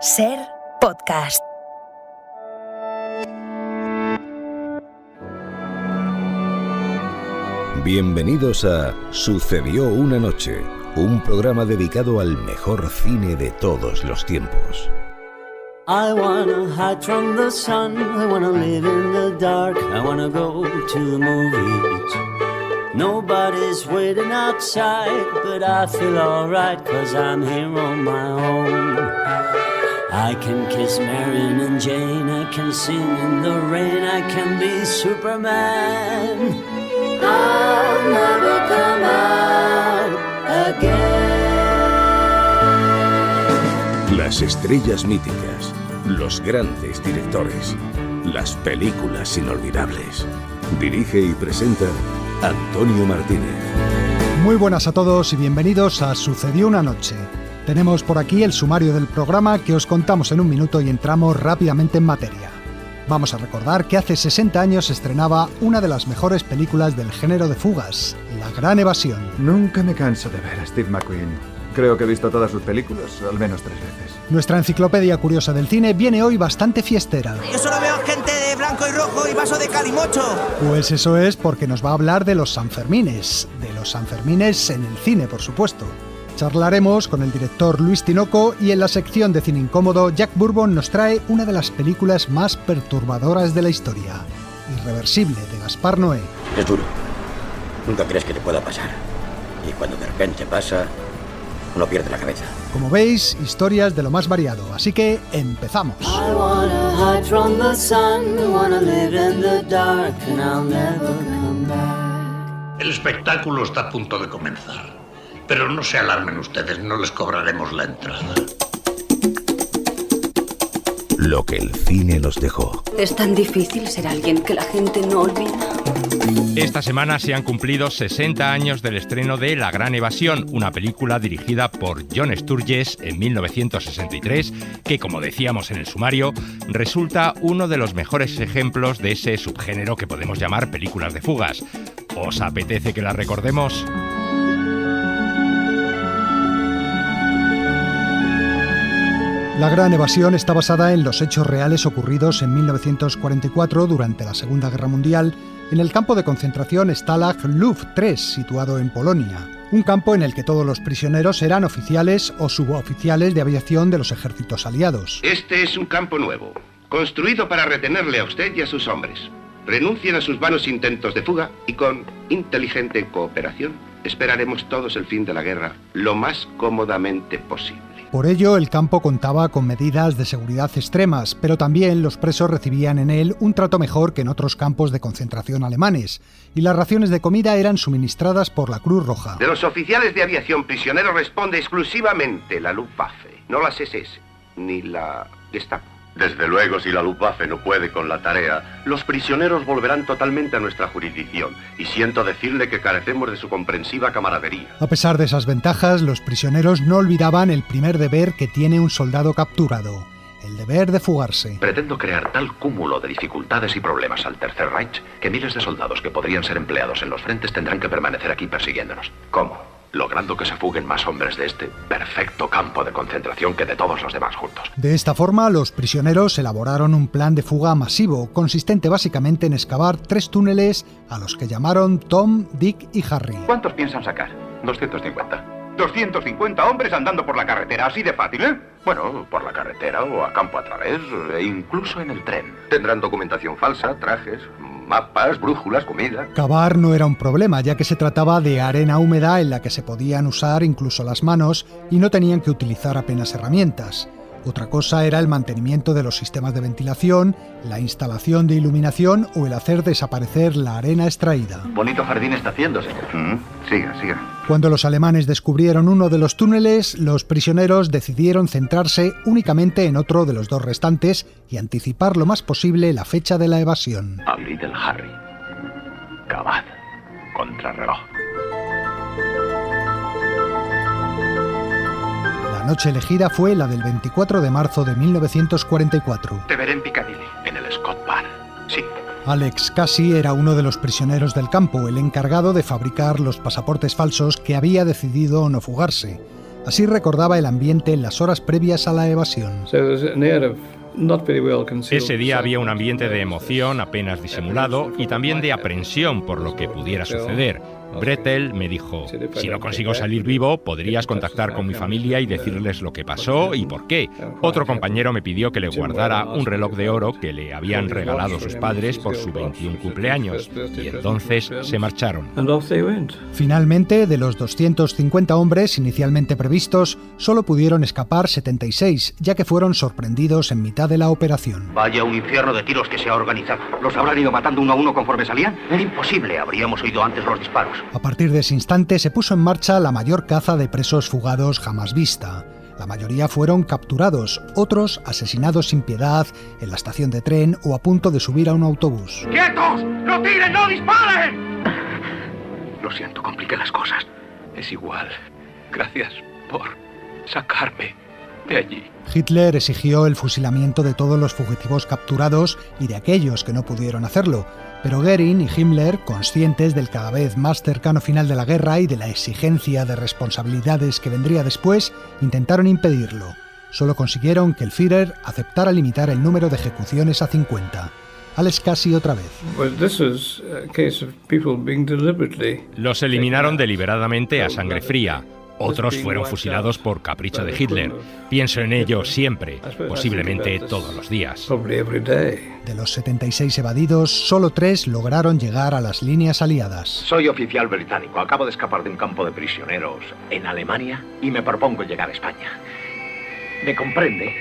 Ser Podcast. Bienvenidos a Sucedió una noche, un programa dedicado al mejor cine de todos los tiempos. I wanna hide from the sun, I wanna live in the dark, I wanna go to the movies. Nobody's waiting outside, but I feel alright, 'cause I'm here on my own. I can kiss Marion and Jane, I can sing in the rain, I can be Superman. I'll never come out again. Las estrellas míticas, los grandes directores, las películas inolvidables. Dirige y presenta Antonio Martínez. Muy buenas a todos y bienvenidos a Sucedió una noche. Tenemos por aquí el sumario del programa que os contamos en un minuto y entramos rápidamente en materia. Vamos a recordar que hace 60 años se estrenaba una de las mejores películas del género de fugas, La Gran Evasión. Nunca me canso de ver a Steve McQueen. Creo que he visto todas sus películas, al menos 3 veces. Nuestra enciclopedia curiosa del cine viene hoy bastante fiestera. Yo solo veo gente de blanco y rojo y vaso de calimocho. Pues eso es porque nos va a hablar de los Sanfermines en el cine, por supuesto. Charlaremos con el director Luis Tinoco y en la sección de Cine Incómodo, Jack Bourbon nos trae una de las películas más perturbadoras de la historia, Irreversible, de Gaspar Noé. Es duro. Nunca crees que te pueda pasar. Y cuando de repente pasa, uno pierde la cabeza. Como veis, historias de lo más variado, así que empezamos. I wanna hide from the sun, I wanna live in the dark, and I'll never come back. El espectáculo está a punto de comenzar. Pero no se alarmen ustedes, no les cobraremos la entrada. Lo que el cine nos dejó. Es tan difícil ser alguien que la gente no olvida. Esta semana se han cumplido 60 años del estreno de La Gran Evasión, una película dirigida por John Sturges en 1963, que, como decíamos en el sumario, resulta uno de los mejores ejemplos de ese subgénero que podemos llamar películas de fugas. ¿Os apetece que la recordemos? La Gran Evasión está basada en los hechos reales ocurridos en 1944 durante la Segunda Guerra Mundial en el campo de concentración Stalag Luft 3, situado en Polonia. Un campo en el que todos los prisioneros eran oficiales o suboficiales de aviación de los ejércitos aliados. Este es un campo nuevo, construido para retenerle a usted y a sus hombres. Renuncien a sus vanos intentos de fuga y con inteligente cooperación esperaremos todos el fin de la guerra lo más cómodamente posible. Por ello, el campo contaba con medidas de seguridad extremas, pero también los presos recibían en él un trato mejor que en otros campos de concentración alemanes, y las raciones de comida eran suministradas por la Cruz Roja. De los oficiales de aviación prisioneros responde exclusivamente la Luftwaffe, no las SS, ni la Gestapo. Desde luego, si la Luftwaffe no puede con la tarea, los prisioneros volverán totalmente a nuestra jurisdicción, y siento decirle que carecemos de su comprensiva camaradería. A pesar de esas ventajas, los prisioneros no olvidaban el primer deber que tiene un soldado capturado, el deber de fugarse. Pretendo crear tal cúmulo de dificultades y problemas al Tercer Reich que miles de soldados que podrían ser empleados en los frentes tendrán que permanecer aquí persiguiéndonos. ¿Cómo? Logrando que se fuguen más hombres de este perfecto campo de concentración que de todos los demás juntos. De esta forma, los prisioneros elaboraron un plan de fuga masivo, consistente básicamente en excavar 3 túneles a los que llamaron Tom, Dick y Harry. ¿Cuántos piensan sacar? 250. 250 hombres andando por la carretera, así de fácil, ¿eh? Bueno, por la carretera o a campo a través, e incluso en el tren. Tendrán documentación falsa, trajes, mapas, brújulas, comida. Cavar no era un problema, ya que se trataba de arena húmeda en la que se podían usar incluso las manos y no tenían que utilizar apenas herramientas. Otra cosa era el mantenimiento de los sistemas de ventilación, la instalación de iluminación o el hacer desaparecer la arena extraída. Bonito jardín está haciendo, señor. Siga. Cuando los alemanes descubrieron uno de los túneles, los prisioneros decidieron centrarse únicamente en otro de los 2 restantes y anticipar lo más posible la fecha de la evasión. Abrid el Harry. Cavad. Contrarreloj. La noche elegida fue la del 24 de marzo de 1944. Te veré en Piccadilly, en el Scott Bar. Sí. Alex Casey era uno de los prisioneros del campo, el encargado de fabricar los pasaportes falsos que había decidido no fugarse. Así recordaba el ambiente en las horas previas a la evasión. Ese día había un ambiente de emoción apenas disimulado y también de aprensión por lo que pudiera suceder. Bretel me dijo, si no consigo salir vivo, podrías contactar con mi familia y decirles lo que pasó y por qué. Otro compañero me pidió que le guardara un reloj de oro que le habían regalado sus padres por su 21 cumpleaños. Y entonces se marcharon. Finalmente, de los 250 hombres inicialmente previstos, solo pudieron escapar 76, ya que fueron sorprendidos en mitad de la operación. Vaya un infierno de tiros que se ha organizado. ¿Los habrán ido matando uno a uno conforme salían? Era imposible, habríamos oído antes los disparos. A partir de ese instante se puso en marcha la mayor caza de presos fugados jamás vista. La mayoría fueron capturados, otros asesinados sin piedad en la estación de tren o a punto de subir a un autobús. ¡Quietos! ¡No tiren, no disparen! Lo siento, compliqué las cosas. Es igual. Gracias por sacarme de allí. Hitler exigió el fusilamiento de todos los fugitivos capturados y de aquellos que no pudieron hacerlo, pero Göring y Himmler, conscientes del cada vez más cercano final de la guerra y de la exigencia de responsabilidades que vendría después, intentaron impedirlo. Solo consiguieron que el Führer aceptara limitar el número de ejecuciones a 50. Alex Casey otra vez. Los eliminaron deliberadamente a sangre fría. Otros fueron fusilados por capricho de Hitler. Pienso en ello siempre, posiblemente todos los días. De los 76 evadidos, solo 3 lograron llegar a las líneas aliadas. Soy oficial británico. Acabo de escapar de un campo de prisioneros en Alemania y me propongo llegar a España. ¿Me comprende?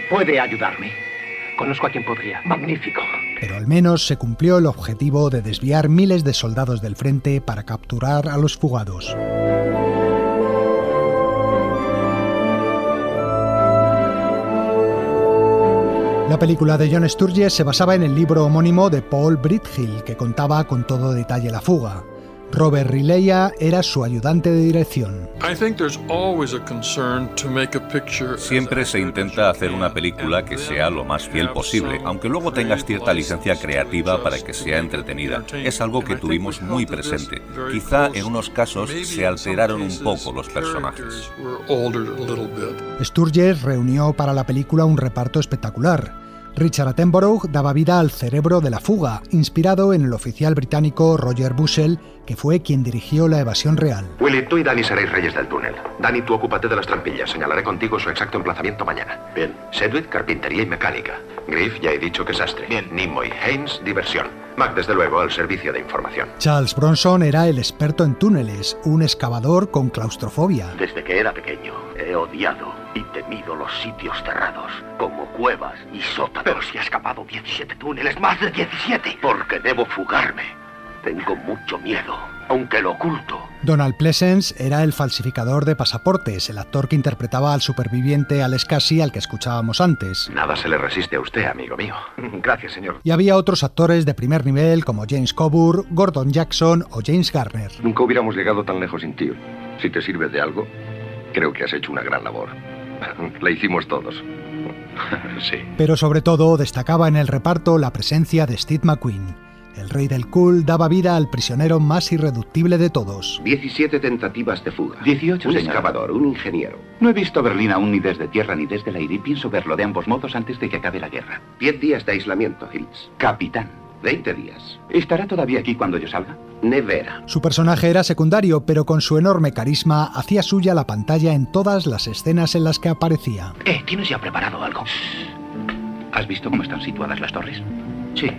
¿Puede ayudarme? Conozco a quien podría. Magnífico. Pero al menos se cumplió el objetivo de desviar miles de soldados del frente para capturar a los fugados. La película de John Sturges se basaba en el libro homónimo de Paul Bridhill, que contaba con todo detalle la fuga. Robert Rileya era su ayudante de dirección. Siempre se intenta hacer una película que sea lo más fiel posible, aunque luego tengas cierta licencia creativa para que sea entretenida. Es algo que tuvimos muy presente. Quizá en unos casos se alteraron un poco los personajes. Sturges reunió para la película un reparto espectacular. Richard Attenborough daba vida al cerebro de la fuga, inspirado en el oficial británico Roger Bushell, que fue quien dirigió la evasión real. Willy, tú y Danny seréis reyes del túnel. Danny, tú ocúpate de las trampillas. Señalaré contigo su exacto emplazamiento mañana. Bien. Sedgwick, carpintería y mecánica. Griff, ya he dicho que sastre. Bien. Nimoy, Haynes, diversión. Mac, desde luego, al servicio de información. Charles Bronson era el experto en túneles, un excavador con claustrofobia. Desde que era pequeño, he odiado y temido los sitios cerrados, como cuevas y sótanos. Pero si ha escapado 17 túneles, más de 17. Porque debo fugarme. Tengo mucho miedo, aunque lo oculto. Donald Pleasence era el falsificador de pasaportes, el actor que interpretaba al superviviente Alex Casey, al que escuchábamos antes. Nada se le resiste a usted, amigo mío. Gracias, señor. Y había otros actores de primer nivel como James Coburn, Gordon Jackson o James Garner. Nunca hubiéramos llegado tan lejos sin ti. Si te sirve de algo, creo que has hecho una gran labor. La hicimos todos. Sí. Pero sobre todo destacaba en el reparto la presencia de Steve McQueen. El rey del cool daba vida al prisionero más irreductible de todos. 17 tentativas de fuga. 18, un señor. excavador, un ingeniero. No he visto Berlín aún ni desde tierra ni desde el aire y pienso verlo de ambos modos antes de que acabe la guerra. 10 días de aislamiento, Hills. Capitán. 20 días. ¿Estará todavía aquí cuando yo salga? Nevera. Su personaje era secundario, pero con su enorme carisma hacía suya la pantalla en todas las escenas en las que aparecía. ¿Tienes ya preparado algo? ¿Has visto cómo están situadas las torres? Sí.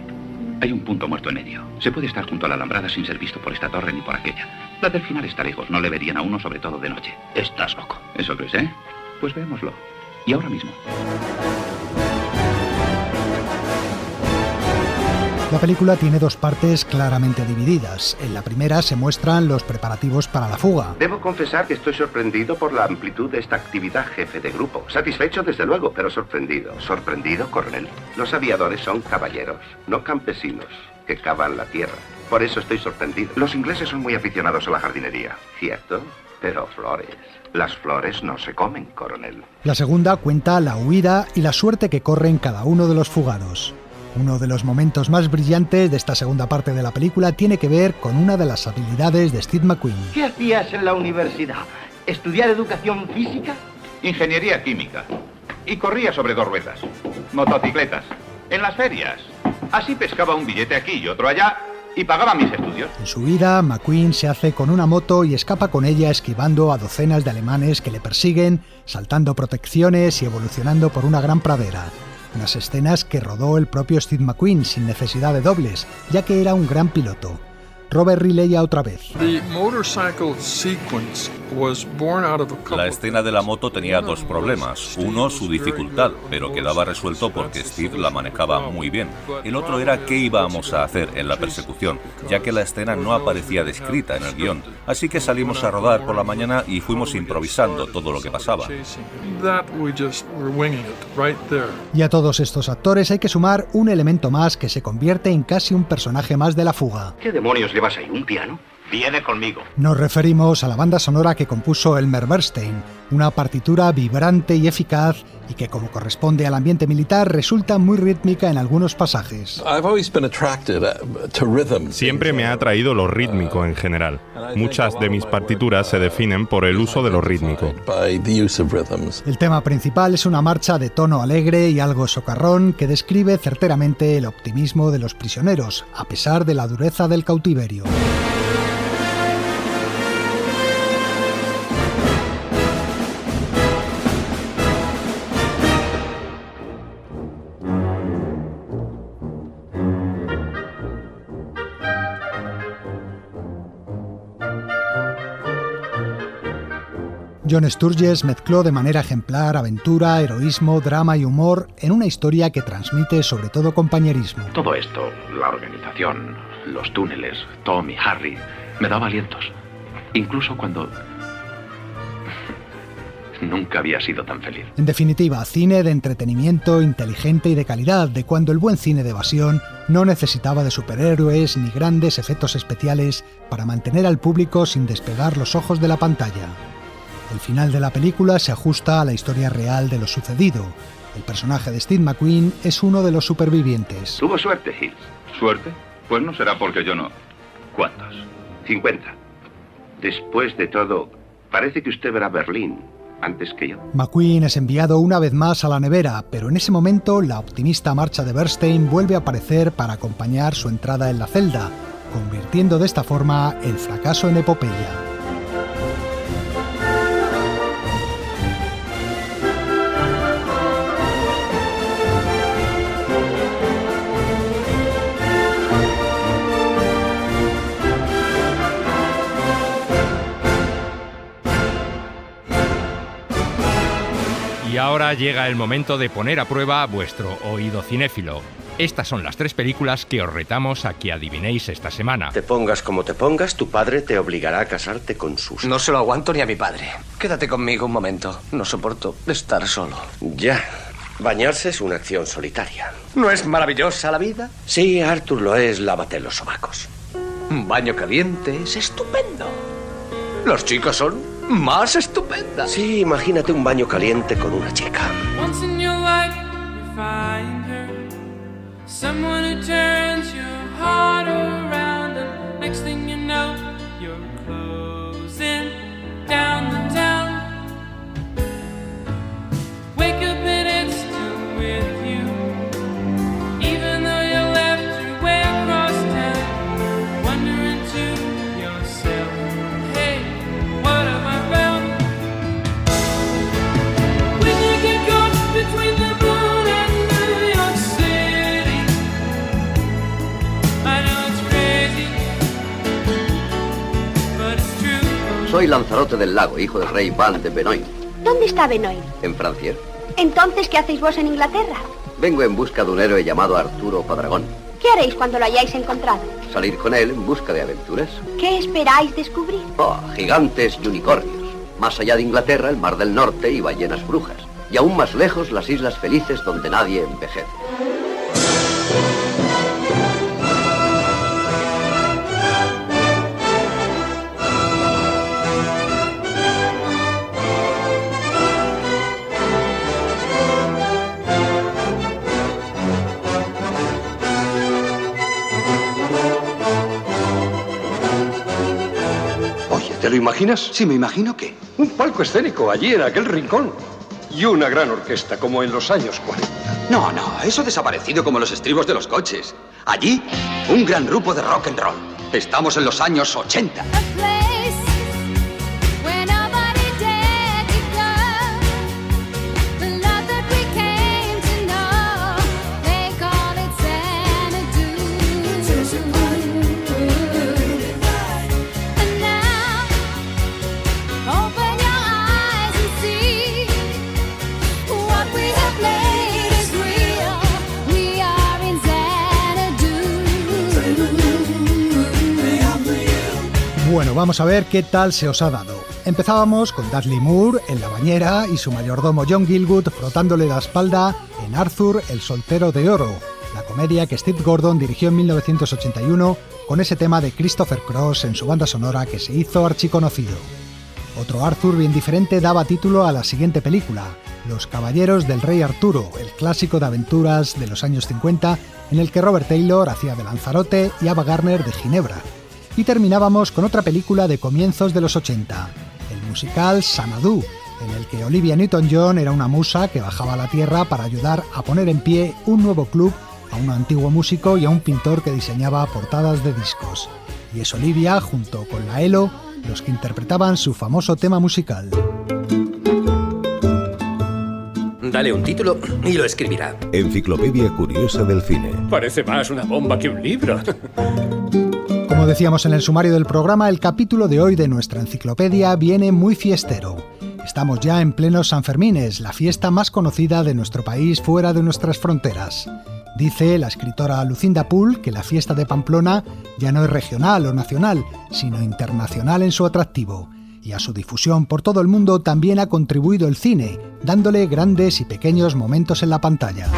Hay un punto muerto en medio. Se puede estar junto a la alambrada sin ser visto por esta torre ni por aquella. La del final está lejos, no le verían a uno, sobre todo de noche. Estás loco. ¿Eso crees, eh? Pues veámoslo. Y ahora mismo. La película tiene dos partes claramente divididas. En la primera se muestran los preparativos para la fuga. Debo confesar que estoy sorprendido por la amplitud de esta actividad, jefe de grupo. Satisfecho, desde luego, pero sorprendido. ¿Sorprendido, coronel? Los aviadores son caballeros, no campesinos, que cavan la tierra. Por eso estoy sorprendido. Los ingleses son muy aficionados a la jardinería. Cierto, pero flores. Las flores no se comen, coronel. La segunda cuenta la huida y la suerte que corren cada uno de los fugados. Uno de los momentos más brillantes de esta segunda parte de la película tiene que ver con una de las habilidades de Steve McQueen. ¿Qué hacías en la universidad? ¿Estudiar educación física? Ingeniería química. Y corría sobre 2 ruedas. Motocicletas. En las ferias. Así pescaba un billete aquí y otro allá y pagaba mis estudios. En su vida, McQueen se hace con una moto y escapa con ella esquivando a docenas de alemanes que le persiguen, saltando protecciones y evolucionando por una gran pradera. Unas escenas que rodó el propio Steve McQueen sin necesidad de dobles, ya que era un gran piloto. Robert Riley otra vez. La escena de la moto tenía 2 problemas. Uno, su dificultad, pero quedaba resuelto porque Steve la manejaba muy bien. El otro era qué íbamos a hacer en la persecución, ya que la escena no aparecía descrita en el guión. Así que salimos a rodar por la mañana y fuimos improvisando todo lo que pasaba. Y a todos estos actores hay que sumar un elemento más que se convierte en casi un personaje más de la fuga. ¿Qué demonios llevas ahí? ¿Un piano? Viene conmigo. Nos referimos a la banda sonora que compuso Elmer Bernstein, una partitura vibrante y eficaz y que, como corresponde al ambiente militar, resulta muy rítmica en algunos pasajes. Siempre me ha atraído lo rítmico en general. Muchas de mis partituras se definen por el uso de lo rítmico. El tema principal es una marcha de tono alegre y algo socarrón que describe certeramente el optimismo de los prisioneros, a pesar de la dureza del cautiverio. John Sturges mezcló de manera ejemplar aventura, heroísmo, drama y humor en una historia que transmite sobre todo compañerismo. Todo esto, la organización, los túneles, Tom y Harry, me daba alientos. Incluso cuando nunca había sido tan feliz. En definitiva, cine de entretenimiento inteligente y de calidad, de cuando el buen cine de evasión no necesitaba de superhéroes ni grandes efectos especiales para mantener al público sin despegar los ojos de la pantalla. El final de la película se ajusta a la historia real de lo sucedido. El personaje de Steve McQueen es uno de los supervivientes. Tuvo suerte, Hills. ¿Suerte? Pues no será porque yo no. ¿Cuántos? 50. Después de todo, parece que usted verá Berlín antes que yo. McQueen es enviado una vez más a la nevera, pero en ese momento la optimista marcha de Bernstein vuelve a aparecer para acompañar su entrada en la celda, convirtiendo de esta forma el fracaso en epopeya. Y ahora llega el momento de poner a prueba vuestro oído cinéfilo. Estas son las 3 películas que os retamos a que adivinéis esta semana. Te pongas como te pongas, tu padre te obligará a casarte con Susan. No se lo aguanto ni a mi padre. Quédate conmigo un momento. No soporto estar solo. Ya. Bañarse es una acción solitaria. ¿No es maravillosa la vida? Sí, Arthur lo es. Lávate los sobacos. Un baño caliente es estupendo. Los chicos son más estupendas. Sí, imagínate un baño caliente con una chica. Once in your life you find her, someone who turns your heart around, and next thing you know you're closing down the town. Wake up and it's still with you, even though you left your way across town, wondering to yourself, hey, what have I found? When you get caught between the moon and New York City, I know it's crazy, but it's true. Soy Lanzarote del Lago, hijo del rey Van de Benoit. ¿Dónde está Benoit? En Francia. Entonces, ¿qué hacéis vos en Inglaterra? Vengo en busca de un héroe llamado Arturo Padragón. ¿Qué haréis cuando lo hayáis encontrado? Salir con él en busca de aventuras. ¿Qué esperáis descubrir? Oh, gigantes y unicornios. Más allá de Inglaterra, el Mar del Norte y ballenas brujas. Y aún más lejos, las Islas Felices donde nadie envejece. lo imaginas? Sí, me imagino que... Un palco escénico allí en aquel rincón. Y una gran orquesta, como en los años 40. No, eso ha desaparecido como los estribos de los coches. Allí, un gran grupo de rock and roll. Estamos en los años 80. Bueno, vamos a ver qué tal se os ha dado. Empezábamos con Dudley Moore en la bañera y su mayordomo John Gielgud frotándole la espalda en Arthur, el soltero de oro, la comedia que Steve Gordon dirigió en 1981 con ese tema de Christopher Cross en su banda sonora que se hizo archiconocido. Otro Arthur bien diferente daba título a la siguiente película, Los Caballeros del Rey Arturo, el clásico de aventuras de los años 50 en el que Robert Taylor hacía de Lanzarote y Ava Gardner de Ginebra. Y terminábamos con otra película de comienzos de los 80, el musical Xanadu, en el que Olivia Newton-John era una musa que bajaba a la tierra para ayudar a poner en pie un nuevo club a un antiguo músico y a un pintor que diseñaba portadas de discos. Y es Olivia, junto con la Elo, los que interpretaban su famoso tema musical. Dale un título y lo escribirá. Enciclopedia Curiosa del Cine. Parece más una bomba que un libro. Como decíamos en el sumario del programa, el capítulo de hoy de nuestra enciclopedia viene muy fiestero. Estamos ya en plenos Sanfermines, la fiesta más conocida de nuestro país fuera de nuestras fronteras. Dice la escritora Lucinda Poole que la fiesta de Pamplona ya no es regional o nacional, sino internacional en su atractivo. Y a su difusión por todo el mundo también ha contribuido el cine, dándole grandes y pequeños momentos en la pantalla.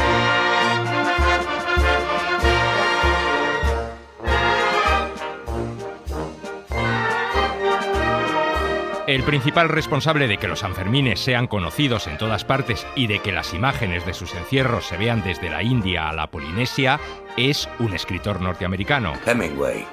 El principal responsable de que los Sanfermines sean conocidos en todas partes y de que las imágenes de sus encierros se vean desde la India a la Polinesia es un escritor norteamericano. Hemingway.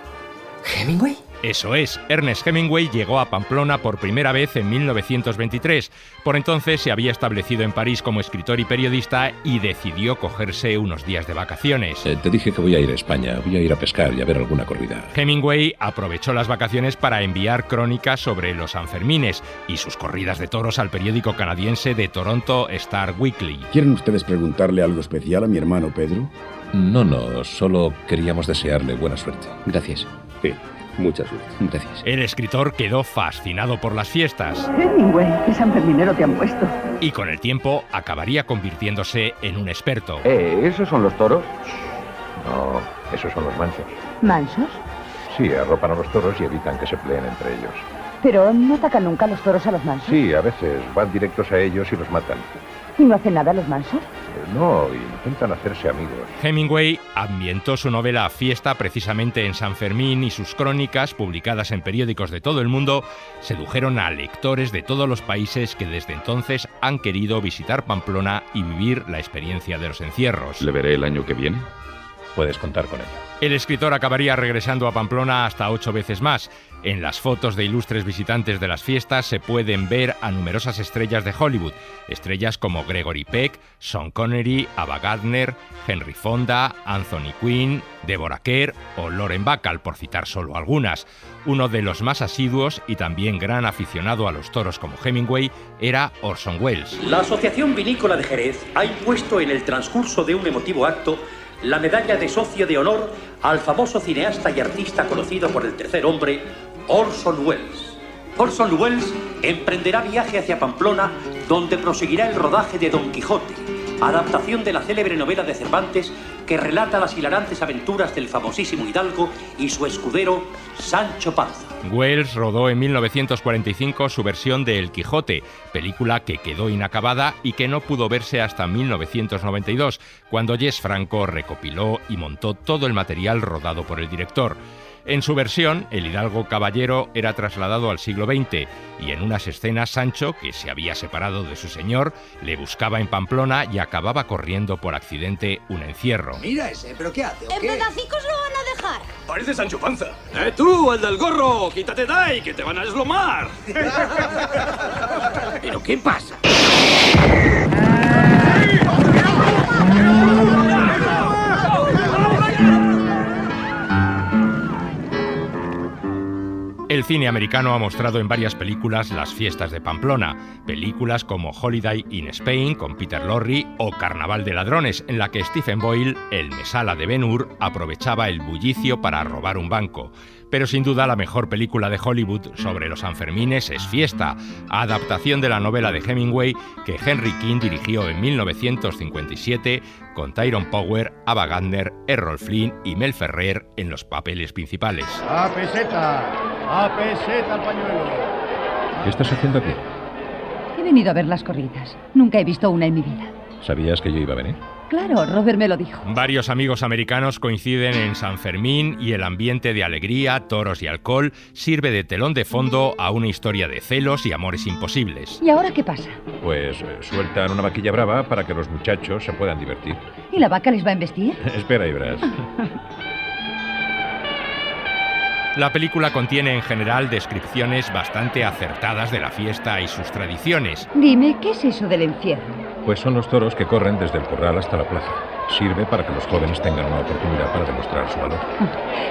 ¿Hemingway? Eso es, Ernest Hemingway llegó a Pamplona por primera vez en 1923. Por entonces se había establecido en París como escritor y periodista y decidió cogerse unos días de vacaciones. Te dije que voy a ir a España, voy a ir a pescar y a ver alguna corrida. Hemingway aprovechó las vacaciones para enviar crónicas sobre los Sanfermines y sus corridas de toros al periódico canadiense de Toronto Star Weekly. ¿Quieren ustedes preguntarle algo especial a mi hermano Pedro? No, solo queríamos desearle buena suerte. Gracias. Sí. Mucha suerte. Gracias. El escritor quedó fascinado por las fiestas. Hemingway, qué sanferminero te han puesto. Y con el tiempo acabaría convirtiéndose en un experto. ¿Esos son los toros? No, esos son los mansos. ¿Mansos? Sí, arropan a los toros y evitan que se peleen entre ellos. Pero no atacan nunca los toros a los mansos. Sí, a veces van directos a ellos y los matan. ¿Y no hacen nada los mansos? No, intentan hacerse amigos. Hemingway ambientó su novela Fiesta precisamente en San Fermín y sus crónicas, publicadas en periódicos de todo el mundo, sedujeron a lectores de todos los países que desde entonces han querido visitar Pamplona y vivir la experiencia de los encierros. ¿Le veré el año que viene? Puedes contar con ello. El escritor acabaría regresando a Pamplona hasta 8 veces más. En las fotos de ilustres visitantes de las fiestas se pueden ver a numerosas estrellas de Hollywood, estrellas como Gregory Peck, Sean Connery, Ava Gardner, Henry Fonda, Anthony Quinn, Deborah Kerr o Lauren Bacall, por citar solo algunas. Uno de los más asiduos y también gran aficionado a los toros como Hemingway era Orson Welles. La Asociación Vinícola de Jerez ha impuesto en el transcurso de un emotivo acto la medalla de socio de honor al famoso cineasta y artista conocido por el tercer hombre, Orson Welles. Orson Welles emprenderá viaje hacia Pamplona, donde proseguirá el rodaje de Don Quijote, adaptación de la célebre novela de Cervantes que relata las hilarantes aventuras del famosísimo hidalgo y su escudero Sancho Panza. Welles rodó en 1945 su versión de El Quijote, película que quedó inacabada y que no pudo verse hasta 1992, cuando Jess Franco recopiló y montó todo el material rodado por el director. En su versión, el hidalgo caballero era trasladado al siglo XX y en unas escenas Sancho, que se había separado de su señor, le buscaba en Pamplona y acababa corriendo por accidente un encierro. Mira ese, ¿pero qué hace? ¿En pedacicos lo van a dejar? bajar. Parece Sancho Panza. Tú, el del gorro, quítate de ahí, que te van a deslomar. ¿Pero qué pasa? El cine americano ha mostrado en varias películas las fiestas de Pamplona, películas como Holiday in Spain con Peter Lorre o Carnaval de Ladrones, en la que Stephen Boyle, el mesala de Ben-Hur, aprovechaba el bullicio para robar un banco. Pero sin duda la mejor película de Hollywood sobre los Sanfermines es Fiesta, adaptación de la novela de Hemingway que Henry King dirigió en 1957 con Tyrone Power, Ava Gardner, Errol Flynn y Mel Ferrer en los papeles principales. ¡A peseta al pañuelo! ¿Qué estás haciendo aquí? He venido a ver las corridas. Nunca he visto una en mi vida. ¿Sabías que yo iba a venir? Claro, Robert me lo dijo. Varios amigos americanos coinciden en San Fermín y el ambiente de alegría, toros y alcohol sirve de telón de fondo a una historia de celos y amores imposibles. ¿Y ahora qué pasa? Pues sueltan una vaquilla brava para que los muchachos se puedan divertir. ¿Y la vaca les va a embestir? Espera y verás. La película contiene en general descripciones bastante acertadas de la fiesta y sus tradiciones. Dime, ¿qué es eso del encierro? Pues son los toros que corren desde el corral hasta la plaza. Sirve para que los jóvenes tengan una oportunidad para demostrar su valor.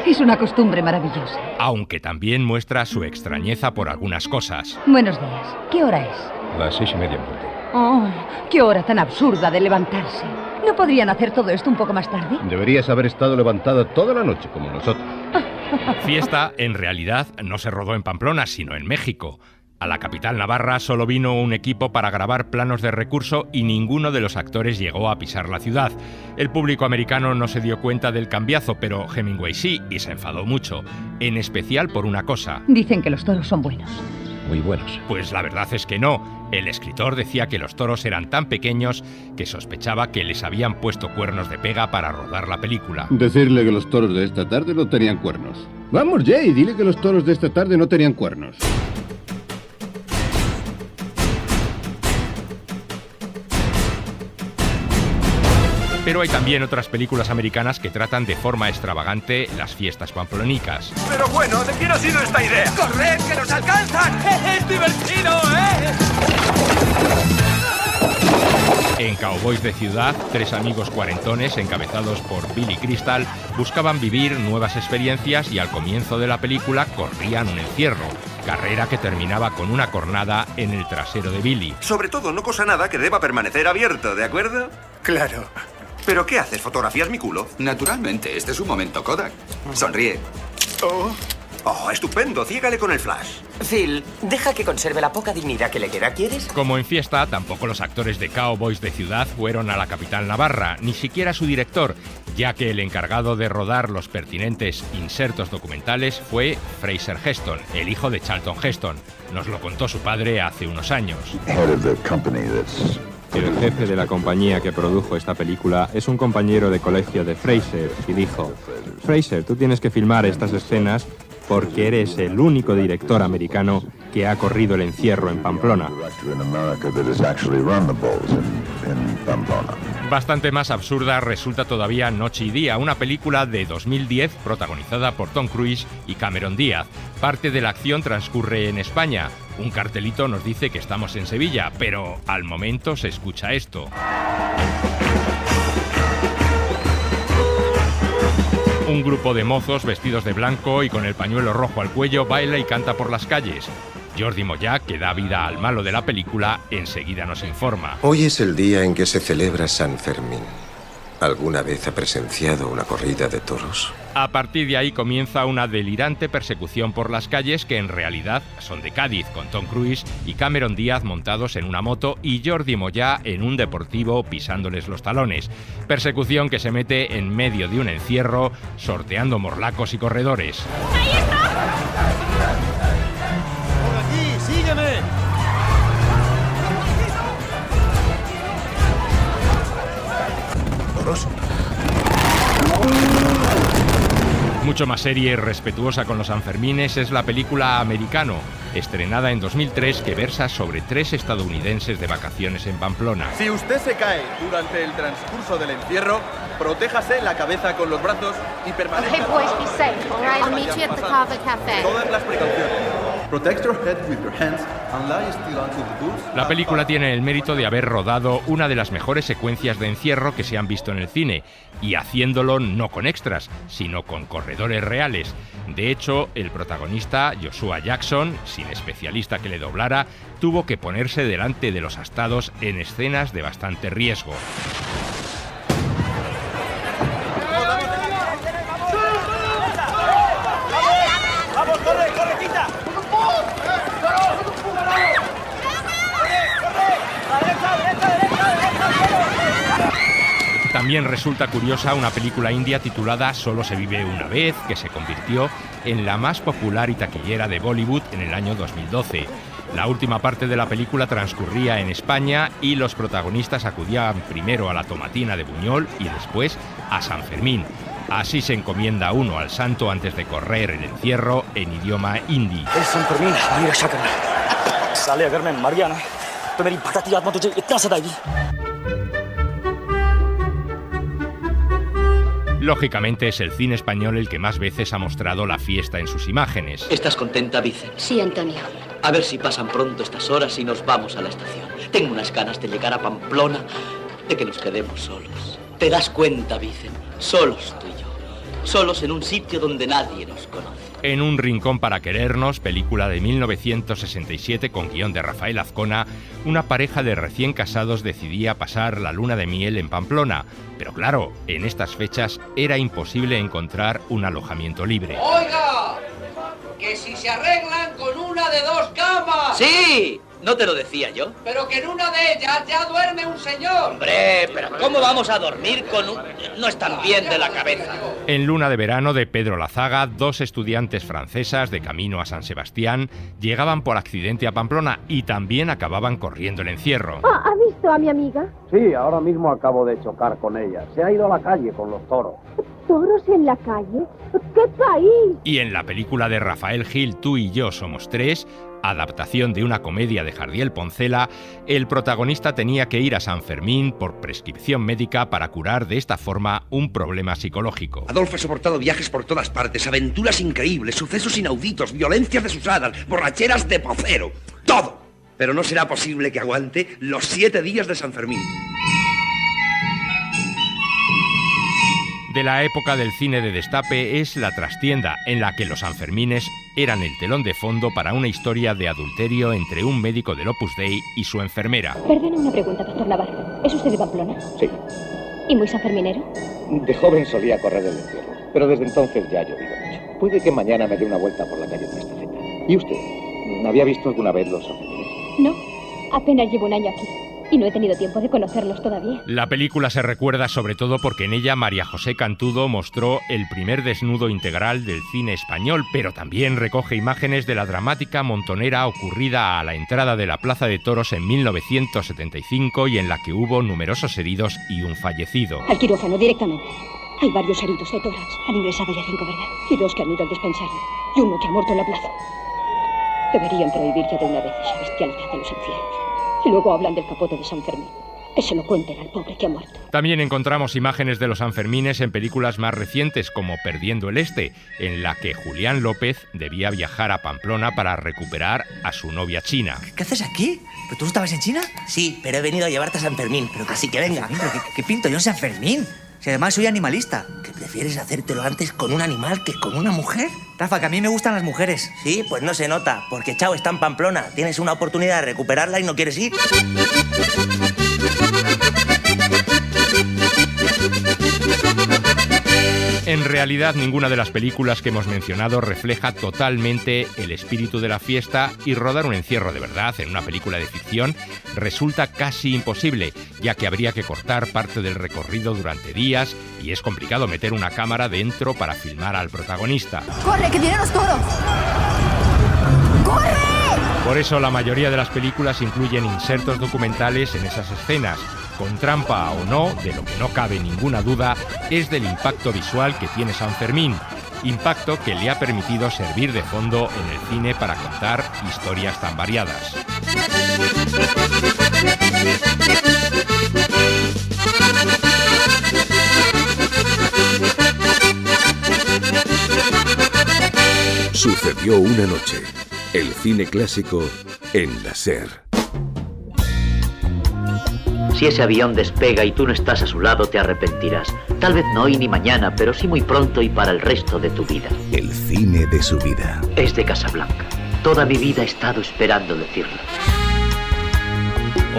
Es una costumbre maravillosa. Aunque también muestra su extrañeza por algunas cosas. Buenos días. ¿Qué hora es? Las 6:30 en punto. Oh, qué hora tan absurda de levantarse. ¿No podrían hacer todo esto un poco más tarde? Deberías haber estado levantada toda la noche, como nosotros. Fiesta, en realidad, no se rodó en Pamplona, sino en México. A la capital navarra solo vino un equipo para grabar planos de recurso y ninguno de los actores llegó a pisar la ciudad. El público americano no se dio cuenta del cambiazo, pero Hemingway sí, y se enfadó mucho. En especial por una cosa. Dicen que los toros son buenos. Muy buenos. Pues la verdad es que no. El escritor decía que los toros eran tan pequeños que sospechaba que les habían puesto cuernos de pega para rodar la película. Decirle que los toros de esta tarde no tenían cuernos. Vamos, Jay, dile que los toros de esta tarde no tenían cuernos. Pero hay también otras películas americanas que tratan de forma extravagante las fiestas pamplónicas. Pero bueno, ¿de quién ha sido esta idea? ¡Corred, que nos alcanzan! ¡Es divertido, En Cowboys de Ciudad, tres amigos cuarentones encabezados por Billy Crystal buscaban vivir nuevas experiencias y al comienzo de la película corrían un encierro, carrera que terminaba con una cornada en el trasero de Billy. Sobre todo, no cosa nada que deba permanecer abierto, ¿de acuerdo? Claro. ¿Pero qué haces? ¿Fotografías mi culo? Naturalmente, este es un momento Kodak. Sonríe. Oh, estupendo. Ciégale con el flash. Phil, deja que conserve la poca dignidad que le queda, ¿quieres? Como en Fiesta, tampoco los actores de Cowboys de Ciudad fueron a la capital navarra, ni siquiera su director, ya que el encargado de rodar los pertinentes insertos documentales fue Fraser Heston, el hijo de Charlton Heston. Nos lo contó su padre hace unos años. El jefe de la compañía que produjo esta película es un compañero de colegio de Fraser y dijo: Fraser, tú tienes que filmar estas escenas porque eres el único director americano que ha corrido el encierro en Pamplona. Bastante más absurda resulta todavía Noche y Día, una película de 2010 protagonizada por Tom Cruise y Cameron Díaz. Parte de la acción transcurre en España. Un cartelito nos dice que estamos en Sevilla, pero al momento se escucha esto. Un grupo de mozos vestidos de blanco y con el pañuelo rojo al cuello baila y canta por las calles. Jordi Moya, que da vida al malo de la película, enseguida nos informa. Hoy es el día en que se celebra San Fermín. ¿Alguna vez ha presenciado una corrida de toros? A partir de ahí comienza una delirante persecución por las calles que en realidad son de Cádiz, con Tom Cruise y Cameron Díaz montados en una moto y Jordi Moya en un deportivo pisándoles los talones. Persecución que se mete en medio de un encierro, sorteando morlacos y corredores. ¡Ahí está! ¡Por aquí, sígueme! Mucho más seria y respetuosa con los Sanfermines es la película Americano, estrenada en 2003, que versa sobre 3 estadounidenses de vacaciones en Pamplona. Si usted se cae durante el transcurso del encierro, protéjase la cabeza con los brazos y permanezca... Okay, boys, be safe, all right? I'll meet you at the Carver Cafe. Todas las precauciones. Protect your head with your hands and lie still onto the boots. La película tiene el mérito de haber rodado una de las mejores secuencias de encierro que se han visto en el cine, y haciéndolo no con extras, sino con corredores reales. De hecho, el protagonista, Joshua Jackson, sin especialista que le doblara, tuvo que ponerse delante de los astados en escenas de bastante riesgo. ¡Vamos, corre, corre, quita! También resulta curiosa una película india titulada Solo se vive una vez, que se convirtió en la más popular y taquillera de Bollywood en el año 2012. La última parte de la película transcurría en España y los protagonistas acudían primero a la tomatina de Buñol y después a San Fermín. Así se encomienda uno al santo antes de correr el encierro en idioma hindi. El Sant Fermín, मेरी रक्षा करना। साले अगर मैं मर गया ना, तो मेरी भटकती आत्मा तुझे इतना सताएगी। Lógicamente es el cine español el que más veces ha mostrado la fiesta en sus imágenes. ¿Estás contenta, Vicen? Sí, Antonio. A ver si pasan pronto estas horas y nos vamos a la estación. Tengo unas ganas de llegar a Pamplona, de que nos quedemos solos. ¿Te das cuenta, Vicen? Solos tú y yo. Solos en un sitio donde nadie nos conoce. En un rincón para querernos, película de 1967 con guión de Rafael Azcona, una pareja de recién casados decidía pasar la luna de miel en Pamplona. Pero claro, en estas fechas era imposible encontrar un alojamiento libre. ¡Oiga! Que si se arreglan con una de 2 camas. ¡Sí! ¿No te lo decía yo? Pero que en una de ellas ya duerme un señor. Hombre, pero ¿cómo vamos a dormir con un...? No están bien de la cabeza. En Luna de verano de Pedro Lazaga, 2 estudiantes francesas de camino a San Sebastián llegaban por accidente a Pamplona y también acababan corriendo el encierro. ¿Ha visto a mi amiga? Sí, ahora mismo acabo de chocar con ella. Se ha ido a la calle con los toros. ¿Toros en la calle? ¡Qué país! Y en la película de Rafael Gil, Tú y yo somos 3, adaptación de una comedia de Jardiel Poncela, el protagonista tenía que ir a San Fermín por prescripción médica para curar de esta forma un problema psicológico. Adolfo ha soportado viajes por todas partes, aventuras increíbles, sucesos inauditos, violencias desusadas, borracheras de pocero, todo. Pero no será posible que aguante los 7 días de San Fermín. De la época del cine de destape es La trastienda, en la que los Sanfermines eran el telón de fondo para una historia de adulterio entre un médico del Opus Dei y su enfermera. Perdone una pregunta, doctor Navarro. ¿Es usted de Pamplona? Sí. ¿Y muy sanferminero? De joven solía correr el encierro, pero desde entonces ya ha llovido mucho. Puede que mañana me dé una vuelta por la calle de la Estafeta. ¿Y usted? ¿Había visto alguna vez los Sanfermines? No, apenas llevo un año aquí. Y no he tenido tiempo de conocerlos todavía. La película se recuerda sobre todo porque en ella María José Cantudo mostró el primer desnudo integral del cine español, pero también recoge imágenes de la dramática montonera ocurrida a la entrada de la Plaza de Toros en 1975 y en la que hubo numerosos heridos y un fallecido. Al quirófano, directamente. Hay varios heridos de tórax. Han ingresado ya 5, ¿verdad? Y 2 que han ido al dispensario. Y 1 que ha muerto en la plaza. Deberían prohibir ya de una vez esa bestialidad de los encierros. Y luego hablan del capote de San Fermín. Que se lo cuenten al pobre que ha muerto. También encontramos imágenes de los Sanfermines en películas más recientes como Perdiendo el Este, en la que Julián López debía viajar a Pamplona para recuperar a su novia china. ¿Qué haces aquí? ¿Pero tú estabas en China? Sí, pero he venido a llevarte a San Fermín, pero así que venga. ¿Pero qué pinto yo en San Fermín? Si además soy animalista. ¿Que prefieres hacértelo antes con un animal que con una mujer? Rafa, que a mí me gustan las mujeres. Sí, pues no se nota, porque Chao está en Pamplona. Tienes una oportunidad de recuperarla y no quieres ir. En realidad, ninguna de las películas que hemos mencionado refleja totalmente el espíritu de la fiesta, y rodar un encierro de verdad en una película de ficción resulta casi imposible, ya que habría que cortar parte del recorrido durante días y es complicado meter una cámara dentro para filmar al protagonista. ¡Corre, que vienen los toros! ¡Corre! Por eso la mayoría de las películas incluyen insertos documentales en esas escenas. Con trampa o no, de lo que no cabe ninguna duda es del impacto visual que tiene San Fermín. impacto que le ha permitido servir de fondo en el cine para contar historias tan variadas. Sucedió una noche. El cine clásico en la SER. Si ese avión despega y tú no estás a su lado, te arrepentirás. Tal vez no hoy ni mañana, pero sí muy pronto y para el resto de tu vida. El cine de su vida. Es de Casablanca. Toda mi vida he estado esperando decirlo.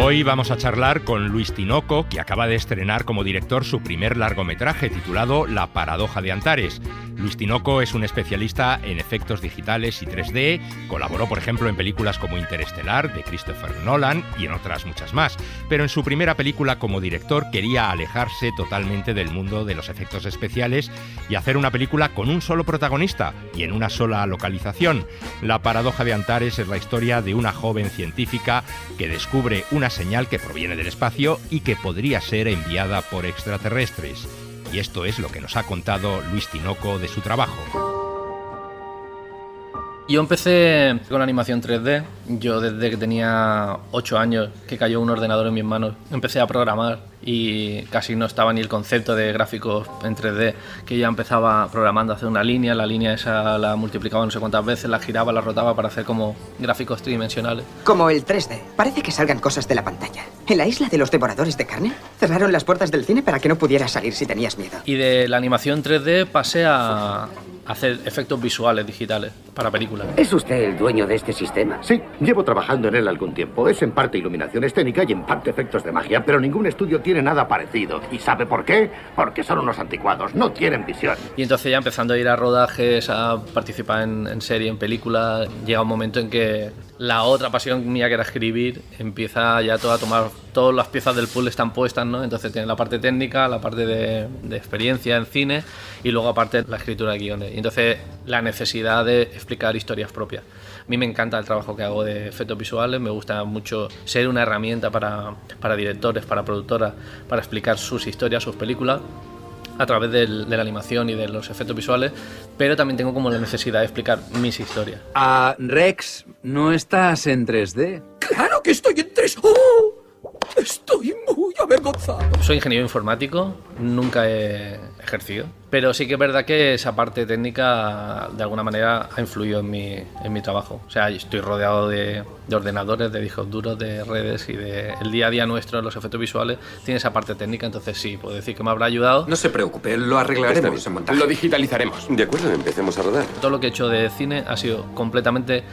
Hoy vamos a charlar con Luis Tinoco, que acaba de estrenar como director su primer largometraje titulado La paradoja de Antares. Luis Tinoco es un especialista en efectos digitales y 3D, colaboró por ejemplo en películas como Interestelar de Christopher Nolan y en otras muchas más, pero en su primera película como director quería alejarse totalmente del mundo de los efectos especiales y hacer una película con un solo protagonista y en una sola localización. La paradoja de Antares es la historia de una joven científica que descubre una señal que proviene del espacio y que podría ser enviada por extraterrestres. Y esto es lo que nos ha contado Luis Tinoco de su trabajo. Yo empecé con animación 3D. Yo desde que tenía 8 años, que cayó un ordenador en mis manos, empecé a programar y casi no estaba ni el concepto de gráficos en 3D, que ya empezaba programando a hacer una línea, la línea esa la multiplicaba no sé cuántas veces, la giraba, la rotaba para hacer como gráficos tridimensionales. Como el 3D. Parece que salgan cosas de la pantalla. En la isla de los devoradores de carne, cerraron las puertas del cine para que no pudieras salir si tenías miedo. Y de la animación 3D pasé a hacer efectos visuales digitales para películas. ¿Es usted el dueño de este sistema? Sí, llevo trabajando en él algún tiempo. Es en parte iluminación escénica y en parte efectos de magia, pero ningún estudio tiene nada parecido. ¿Y sabe por qué? Porque son unos anticuados, no tienen visión. Y entonces ya empezando a ir a rodajes, a participar en serie, en películas, llega un momento en que la otra pasión mía, que era escribir, empieza ya todo a tomar, todas las piezas del puzzle están puestas, ¿no? Entonces tiene la parte técnica, la parte de experiencia en cine y luego aparte la escritura de guiones. Y entonces la necesidad de explicar historias propias. A mí me encanta el trabajo que hago de efectos visuales, me gusta mucho ser una herramienta para directores, para productoras, para explicar sus historias, sus películas a través de la animación y de los efectos visuales, pero también tengo como la necesidad de explicar mis historias. Rex, ¿no estás en 3D? ¡Claro que estoy en 3! ¡Oh! Estoy muy avergonzado. Soy ingeniero informático, nunca he ejercido, pero sí que es verdad que esa parte técnica de alguna manera ha influido en mi trabajo. O sea, estoy rodeado de ordenadores, de discos duros, de redes y el día a día nuestro, los efectos visuales, tiene esa parte técnica, entonces sí, puedo decir que me habrá ayudado. No se preocupe, lo arreglaremos en montaje. Lo digitalizaremos. De acuerdo, empecemos a rodar. Todo lo que he hecho de cine ha sido completamente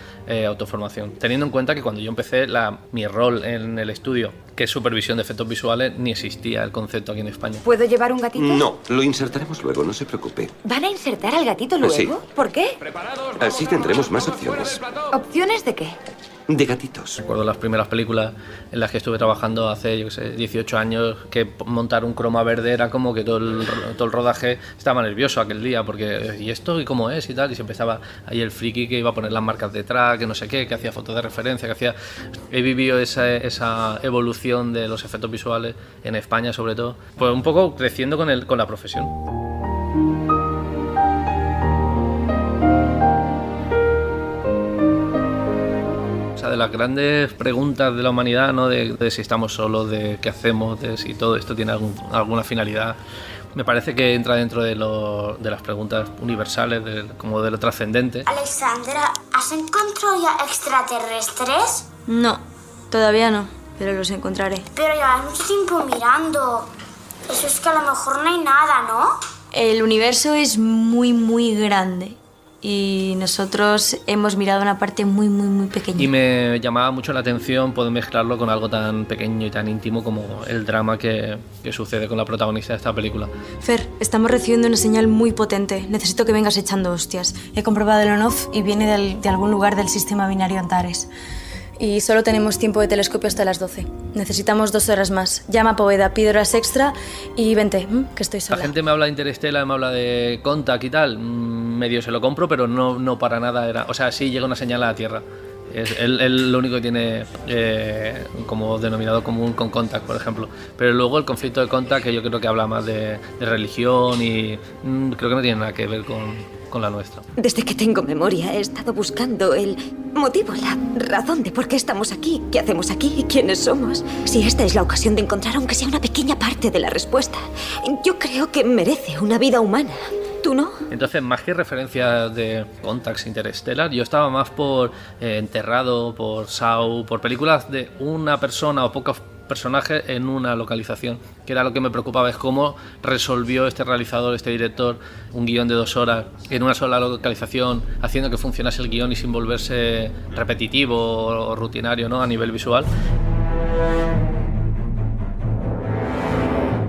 autoformación, teniendo en cuenta que cuando yo empecé mi rol en el estudio, que es supervisión de efectos visuales, ni existía el concepto aquí en España. ¿Puedo llevar un gatito? No, lo insertaremos luego, no se preocupe. ¿Van a insertar al gatito luego? Sí. ¿Por qué? Así tendremos más opciones. ¿Opciones de qué? De gatitos. Recuerdo las primeras películas en las que estuve trabajando hace, yo qué sé, 18 años, que montar un croma verde era como que todo el rodaje estaba nervioso aquel día, porque ¿y esto y cómo es? Y tal, y siempre estaba ahí el friki que iba a poner las marcas detrás, que no sé qué, que hacía fotos de referencia, que hacía... He vivido esa evolución de los efectos visuales en España, sobre todo, pues un poco creciendo con la profesión. De las grandes preguntas de la humanidad, ¿no? De si estamos solos, de qué hacemos, de si todo esto tiene alguna finalidad. Me parece que entra dentro de las preguntas universales, como de lo trascendente. Alexandra, ¿has encontrado ya extraterrestres? No, todavía no, pero los encontraré. Pero llevas mucho tiempo mirando. Eso es que a lo mejor no hay nada, ¿no? El universo es muy, muy grande. Y nosotros hemos mirado una parte muy, muy, muy pequeña. Y me llamaba mucho la atención poder mezclarlo con algo tan pequeño y tan íntimo como el drama que sucede con la protagonista de esta película. Fer, estamos recibiendo una señal muy potente. Necesito que vengas echando hostias. He comprobado el on-off y viene de algún lugar del sistema binario Antares. Y solo tenemos tiempo de telescopio hasta las 12. Necesitamos 2 horas más. Llama a Poveda, pide horas extra y vente, que estoy sola. La gente me habla de Interstellar, me habla de Contact y tal. Medio se lo compro, pero no para nada era... O sea, sí llega una señal a la Tierra. Es lo único que tiene como denominador común con Contact, por ejemplo. Pero luego el conflicto de Contact, que yo creo que habla más de religión y creo que no tiene nada que ver con la nuestra. Desde que tengo memoria he estado buscando el motivo, la razón de por qué estamos aquí, qué hacemos aquí y quiénes somos. Si esta es la ocasión de encontrar aunque sea una pequeña parte de la respuesta, yo creo que merece una vida humana. ¿Tú no? Entonces, más que referencias de Contacts, Interstellar, yo estaba más por Enterrado, por Saw, por películas de una persona o pocos personajes en una localización, que era lo que me preocupaba, es cómo resolvió este realizador, este director, un guión de 2 horas en una sola localización, haciendo que funcionase el guión y sin volverse repetitivo o rutinario, ¿no?, a nivel visual.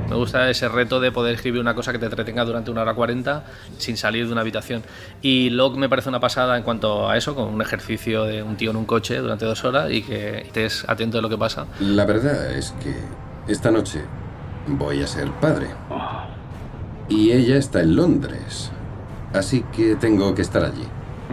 Me gusta ese reto de poder escribir una cosa que te entretenga durante 1 hora 40 sin salir de una habitación. Y Locke me parece una pasada en cuanto a eso, con un ejercicio de un tío en un coche durante 2 horas y que estés atento de lo que pasa. La verdad es que esta noche voy a ser padre. Y ella está en Londres. Así que tengo que estar allí.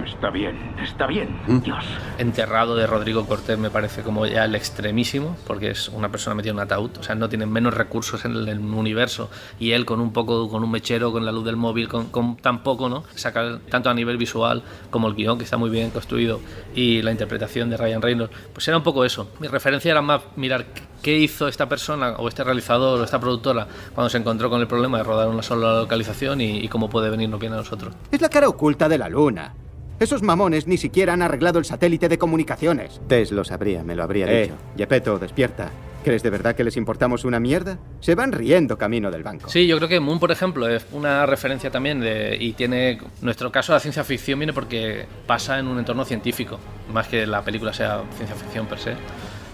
Está bien, Dios. Enterrado de Rodrigo Cortés me parece como ya el extremísimo, porque es una persona metida en un ataúd, o sea, no tiene menos recursos en el universo, y él con un mechero, con la luz del móvil, con tan poco, ¿no?, sacar tanto a nivel visual como el guión, que está muy bien construido, y la interpretación de Ryan Reynolds, pues era un poco eso. Mi referencia era más mirar qué hizo esta persona, o este realizador, o esta productora, cuando se encontró con el problema de rodar una sola localización y cómo puede venirnos bien a nosotros. Es la cara oculta de la luna. Esos mamones ni siquiera han arreglado el satélite de comunicaciones. Tess lo sabría, me lo habría dicho. Gepetto, despierta. ¿Crees de verdad que les importamos una mierda? Se van riendo camino del banco. Sí, yo creo que Moon, por ejemplo, es una referencia también y tiene... Nuestro caso, la ciencia ficción viene porque pasa en un entorno científico, más que la película sea ciencia ficción per se.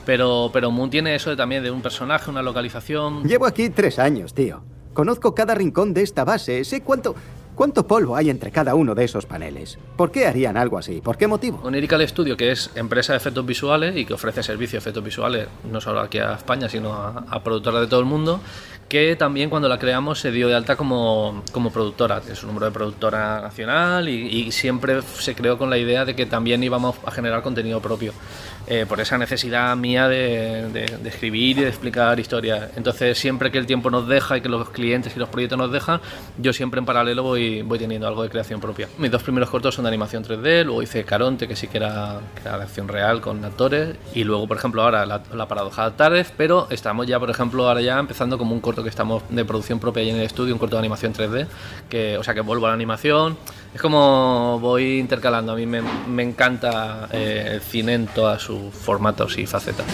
Pero Moon tiene eso también de un personaje, una localización... Llevo aquí 3 años, tío. Conozco cada rincón de esta base, sé cuánto polvo hay entre cada uno de esos paneles. ¿Por qué harían algo así? ¿Por qué motivo? Onirical Studio, que es empresa de efectos visuales y que ofrece servicios de efectos visuales no solo aquí a España, sino a productoras de todo el mundo, que también cuando la creamos se dio de alta como productora. Es un número de productora nacional y siempre se creó con la idea de que también íbamos a generar contenido propio. Por esa necesidad mía de escribir y de explicar historias. Entonces, siempre que el tiempo nos deja y que los clientes y los proyectos nos dejan, yo siempre en paralelo voy teniendo algo de creación propia. Mis 2 primeros cortos son de animación 3D, luego hice Caronte, que sí que era de acción real con actores, y luego, por ejemplo, ahora la paradoja de Tárez, pero estamos ya, por ejemplo, ahora ya empezando como un corto que estamos de producción propia ahí en el estudio, un corto de animación 3D, que vuelvo a la animación. Es como voy intercalando. A mí me encanta el cine en todas sus formatos y facetas.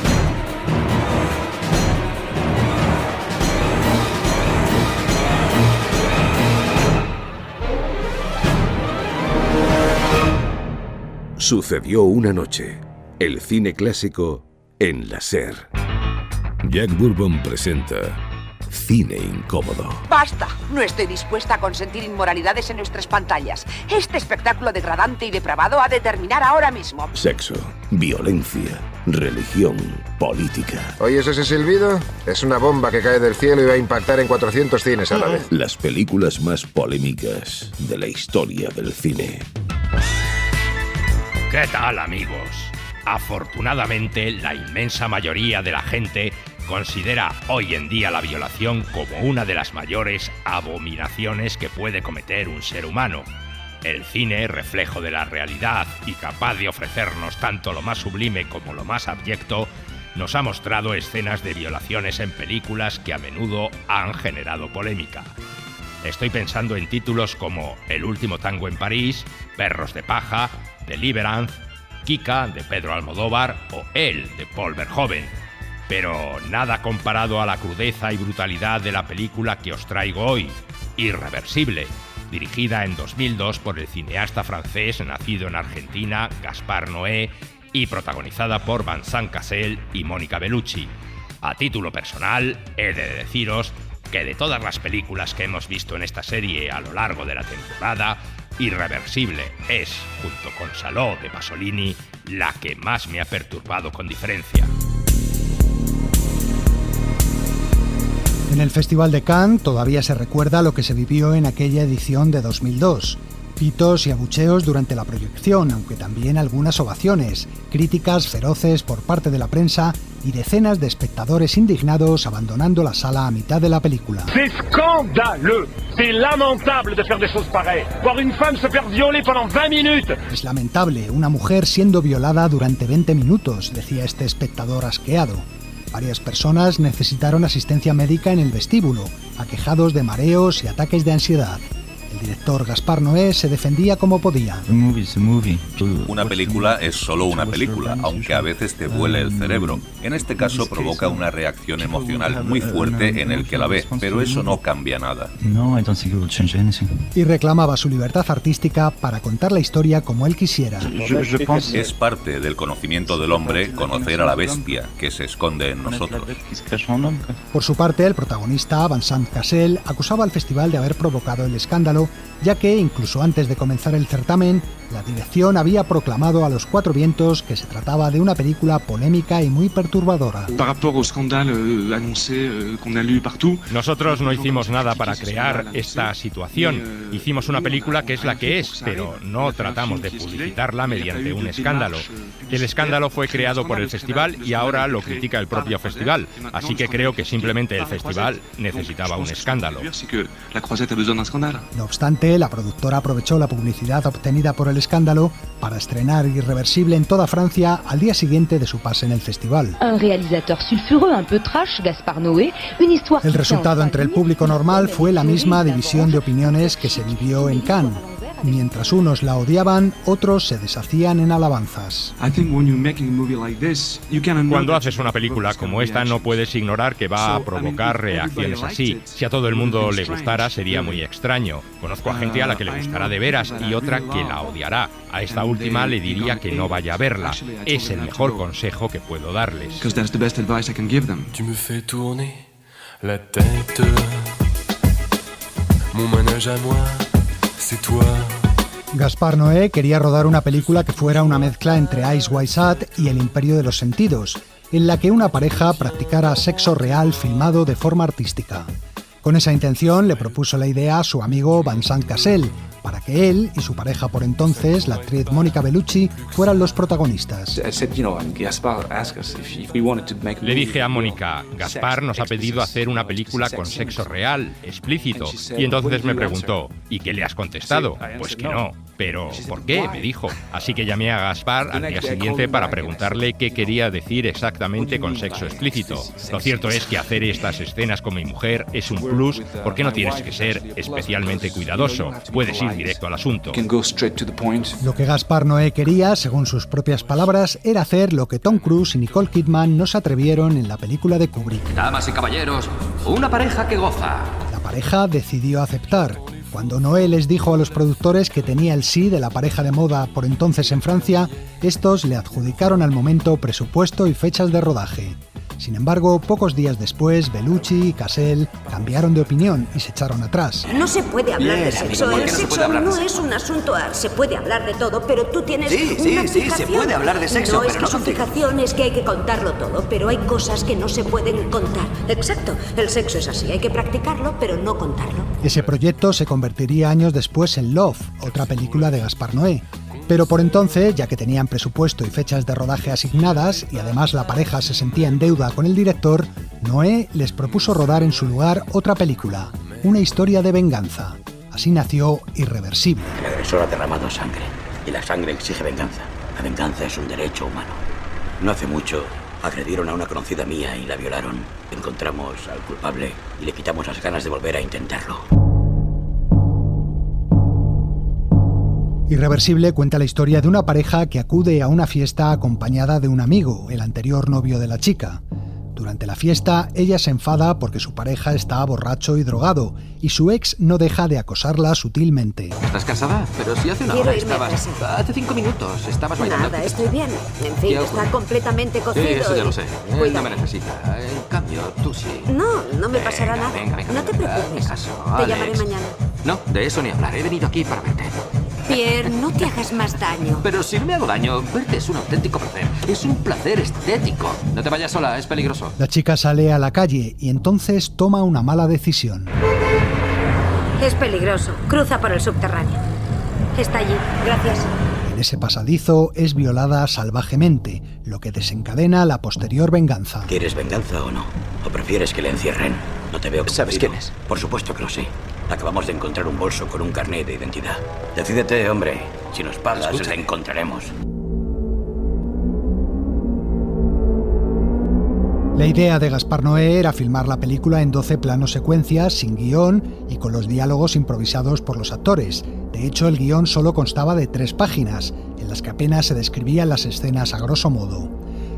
Sucedió una noche. El cine clásico en la SER. Jack Bourbon presenta Cine Incómodo. ¡Basta! No estoy dispuesta a consentir inmoralidades en nuestras pantallas. Este espectáculo degradante y depravado ha de terminar ahora mismo. Sexo, violencia, religión, política. ¿Oyes ese silbido? Es una bomba que cae del cielo y va a impactar en 400 cines a la vez. Las películas más polémicas de la historia del cine. ¿Qué tal, amigos? Afortunadamente, la inmensa mayoría de la gente considera hoy en día la violación como una de las mayores abominaciones que puede cometer un ser humano. El cine, reflejo de la realidad y capaz de ofrecernos tanto lo más sublime como lo más abyecto, nos ha mostrado escenas de violaciones en películas que a menudo han generado polémica. Estoy pensando en títulos como El último tango en París, Perros de paja, Deliverance, Kika, de Pedro Almodóvar, o Él, de Paul Verhoeven. Pero nada comparado a la crudeza y brutalidad de la película que os traigo hoy, Irreversible, dirigida en 2002 por el cineasta francés nacido en Argentina, Gaspar Noé, y protagonizada por Vincent Cassel y Mónica Bellucci. A título personal, he de deciros que de todas las películas que hemos visto en esta serie a lo largo de la temporada, Irreversible es, junto con Salò de Pasolini, la que más me ha perturbado con diferencia. En el Festival de Cannes todavía se recuerda lo que se vivió en aquella edición de 2002. Pitos y abucheos durante la proyección, aunque también algunas ovaciones, críticas feroces por parte de la prensa y decenas de espectadores indignados abandonando la sala a mitad de la película. C'est scandaleux, c'est lamentable de faire des choses pareilles. Voir une femme se faire violer pendant 20 minutes. Es lamentable, una mujer siendo violada durante 20 minutos, decía este espectador asqueado. Varias personas necesitaron asistencia médica en el vestíbulo, aquejados de mareos y ataques de ansiedad. El director Gaspar Noé se defendía como podía. Una película es solo una película, aunque a veces te vuele el cerebro. En este caso provoca una reacción emocional muy fuerte en el que la ve, pero eso no cambia nada. Y reclamaba su libertad artística para contar la historia como él quisiera. Es parte del conocimiento del hombre conocer a la bestia que se esconde en nosotros. Por su parte, el protagonista, Vincent Cassel, acusaba al festival de haber provocado el escándalo, ya que, incluso antes de comenzar el certamen, la dirección había proclamado a los cuatro vientos que se trataba de una película polémica y muy perturbadora. Nosotros no hicimos nada para crear esta situación. Hicimos una película que es la que es, pero no tratamos de publicitarla mediante un escándalo. El escándalo fue creado por el festival y ahora lo critica el propio festival, así que creo que simplemente el festival necesitaba un escándalo. No obstante, la productora aprovechó la publicidad obtenida por el escándalo para estrenar Irreversible en toda Francia al día siguiente de su pase en el festival. El resultado entre el público normal fue la misma división de opiniones que se vivió en Cannes. Mientras unos la odiaban, otros se deshacían en alabanzas. Cuando haces una película como esta, no puedes ignorar que va a provocar reacciones así. Si a todo el mundo le gustara, sería muy extraño. Conozco a gente a la que le gustará de veras y otra que la odiará. A esta última le diría que no vaya a verla. Es el mejor consejo que puedo darles. Tu me fais tourner la tête. Mon manège à moi. Gaspar Noé quería rodar una película que fuera una mezcla entre Eyes Wide Shut y El Imperio de los Sentidos, en la que una pareja practicara sexo real filmado de forma artística. Con esa intención le propuso la idea a su amigo Vincent Cassel, para que él y su pareja por entonces, la actriz Mónica Bellucci, fueran los protagonistas. Le dije a Mónica, Gaspar nos ha pedido hacer una película con sexo real, explícito, y entonces me preguntó, ¿y qué le has contestado? Pues que no. Pero, ¿por qué?, me dijo. Así que llamé a Gaspar al día siguiente para preguntarle qué quería decir exactamente con sexo explícito. Lo cierto es que hacer estas escenas con mi mujer es un plus porque no tienes que ser especialmente cuidadoso. Puedes ir directo al asunto. Lo que Gaspar Noé quería, según sus propias palabras, era hacer lo que Tom Cruise y Nicole Kidman no se atrevieron en la película de Kubrick. Damas y caballeros, una pareja que goza. La pareja decidió aceptar. Cuando Noé les dijo a los productores que tenía el sí de la pareja de moda por entonces en Francia, estos le adjudicaron al momento presupuesto y fechas de rodaje. Sin embargo, pocos días después, Bellucci y Cassel cambiaron de opinión y se echaron atrás. No se puede hablar de sexo. El sexo no es un asunto. Se puede hablar de todo, pero tú tienes una fijación. Se puede hablar de sexo, no, pero es que su fijación es que hay que contarlo todo, pero hay cosas que no se pueden contar. Exacto. El sexo es así. Hay que practicarlo, pero no contarlo. Ese proyecto se convertiría años después en Love, otra película de Gaspar Noé. Pero por entonces, ya que tenían presupuesto y fechas de rodaje asignadas, y además la pareja se sentía en deuda con el director, Noé les propuso rodar en su lugar otra película, una historia de venganza. Así nació Irreversible. El agresor ha derramado sangre, y la sangre exige venganza. La venganza es un derecho humano. No hace mucho, agredieron a una conocida mía y la violaron. Encontramos al culpable y le quitamos las ganas de volver a intentarlo. Irreversible cuenta la historia de una pareja que acude a una fiesta acompañada de un amigo, el anterior novio de la chica. Durante la fiesta, ella se enfada porque su pareja está borracho y drogado, y su ex no deja de acosarla sutilmente. ¿Estás casada? Pero si hace una hora estabas... Hace 5 minutos estabas bailando. Nada, estoy bien. En fin, está completamente cocido. Sí, eso ya lo sé. Cuídate. No me necesita. En cambio, tú sí. No me pasará nada. Venga, no te preocupes. Te llamaré mañana. No, de eso ni hablar. He venido aquí para verte. Pierre, no te hagas más daño. Pero si no me hago daño, verte es un auténtico placer. Es un placer estético. No te vayas sola, es peligroso. La chica sale a la calle y entonces toma una mala decisión. Es peligroso. Cruza por el subterráneo. Está allí. Gracias. En ese pasadizo es violada salvajemente, lo que desencadena la posterior venganza. ¿Quieres venganza o no? ¿O prefieres que le encierren? No te veo. ¿Sabes quién es? Por supuesto que lo sé. Acabamos de encontrar un bolso con un carnet de identidad. Decídete, hombre. Si nos pagas, la encontraremos. La idea de Gaspar Noé era filmar la película en 12 planos secuencias, sin guión y con los diálogos improvisados por los actores. De hecho, el guión solo constaba de 3 páginas, en las que apenas se describían las escenas a grosso modo.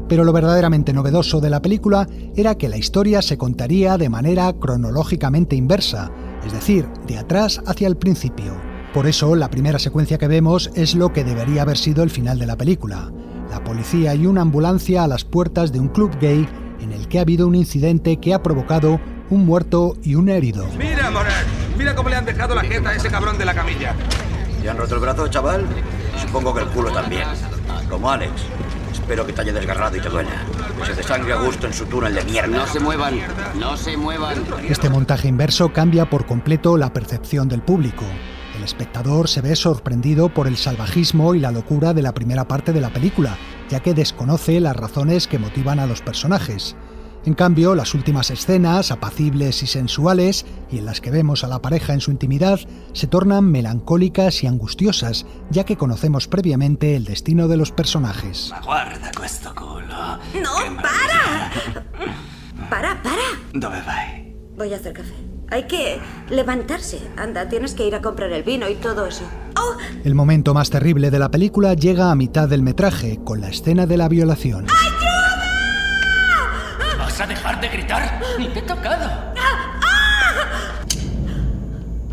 Pero lo verdaderamente novedoso de la película era que la historia se contaría de manera cronológicamente inversa, es decir, de atrás hacia el principio. Por eso, la primera secuencia que vemos es lo que debería haber sido el final de la película. La policía y una ambulancia a las puertas de un club gay en el que ha habido un incidente que ha provocado un muerto y un herido. Mira, Moran, mira cómo le han dejado la jeta a ese cabrón de la camilla. ¿Te han roto el brazo, chaval? Supongo que el culo también. Como Alex. Espero que te haya desgarrado y te duela. Que se desangre a gusto en su túnel de mierda. No se muevan, no se muevan. Este montaje inverso cambia por completo la percepción del público. El espectador se ve sorprendido por el salvajismo y la locura de la primera parte de la película, ya que desconoce las razones que motivan a los personajes. En cambio, las últimas escenas, apacibles y sensuales, y en las que vemos a la pareja en su intimidad, se tornan melancólicas y angustiosas, ya que conocemos previamente el destino de los personajes. Ma guarda questo culo. ¡No, para! ¡Para! ¿Dónde vai? Voy a hacer café. Hay que levantarse. Anda, tienes que ir a comprar el vino y todo eso. ¡Oh! El momento más terrible de la película llega a mitad del metraje, con la escena de la violación. ¿Vas a dejar de gritar? ¡Ni te he tocado!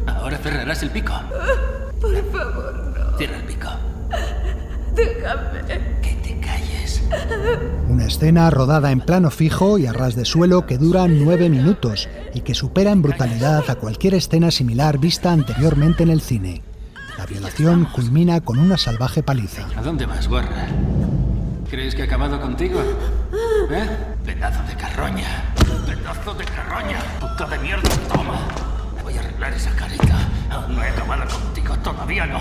Ahora cerrarás el pico. Por favor, no. Cierra el pico. Déjame. Que te calles. Una escena rodada en plano fijo y a ras de suelo que dura 9 minutos y que supera en brutalidad a cualquier escena similar vista anteriormente en el cine. La violación culmina con una salvaje paliza. ¿A dónde vas, guarra? ¿Crees que he acabado contigo? ¿Eh? Pedazo de carroña. Pedazo de carroña. Puta de mierda, toma. Me voy a arreglar esa carita. Aún no he acabado contigo, todavía no.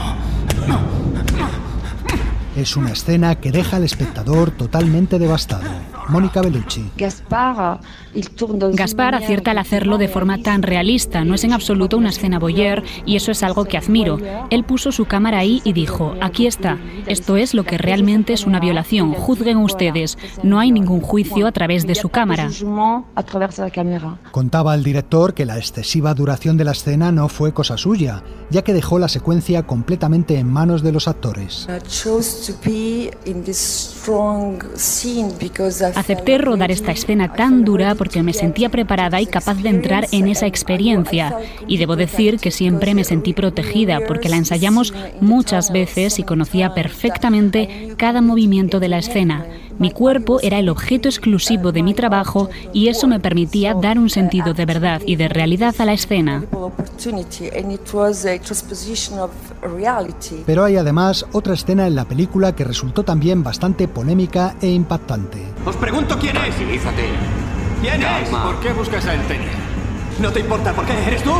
Es una escena que deja al espectador totalmente devastado. Mónica Bellucci. Gaspar acierta al hacerlo de forma tan realista. No es en absoluto una escena voyeur y eso es algo que admiro. Él puso su cámara ahí y dijo, aquí está. Esto es lo que realmente es una violación. Juzguen ustedes. No hay ningún juicio a través de su cámara. Contaba el director que la excesiva duración de la escena no fue cosa suya, ya que dejó la secuencia completamente en manos de los actores. Acepté rodar esta escena tan dura porque me sentía preparada y capaz de entrar en esa experiencia. Y debo decir que siempre me sentí protegida porque la ensayamos muchas veces y conocía perfectamente cada movimiento de la escena. Mi cuerpo era el objeto exclusivo de mi trabajo y eso me permitía dar un sentido de verdad y de realidad a la escena. Pero hay además otra escena en la película que resultó también bastante polémica e impactante. Os pregunto quién es. Civilízate. ¿Quién es? ¿Por qué buscas a Entenia? ¿No te importa por qué? ¿Eres tú?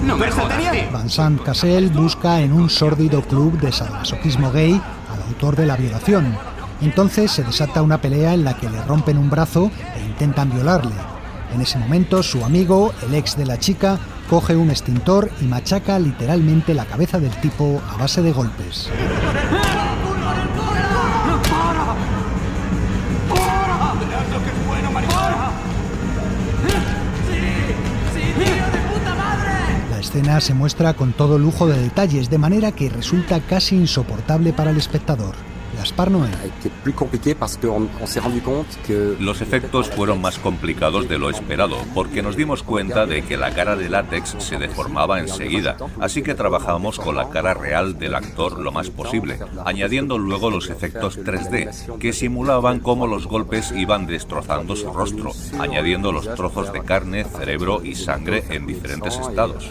No me ¿Ves jodas, Entenia? Vincent Cassel busca en un sórdido club de sadomasoquismo gay al autor de la violación. Entonces se desata una pelea en la que le rompen un brazo e intentan violarle. En ese momento su amigo, el ex de la chica, coge un extintor y machaca literalmente la cabeza del tipo a base de golpes. La escena se muestra con todo lujo de detalles, de manera que resulta casi insoportable para el espectador. Gaspar Noé. Los efectos fueron más complicados de lo esperado, porque nos dimos cuenta de que la cara de látex se deformaba enseguida, así que trabajamos con la cara real del actor lo más posible, añadiendo luego los efectos 3D, que simulaban cómo los golpes iban destrozando su rostro, añadiendo los trozos de carne, cerebro y sangre en diferentes estados.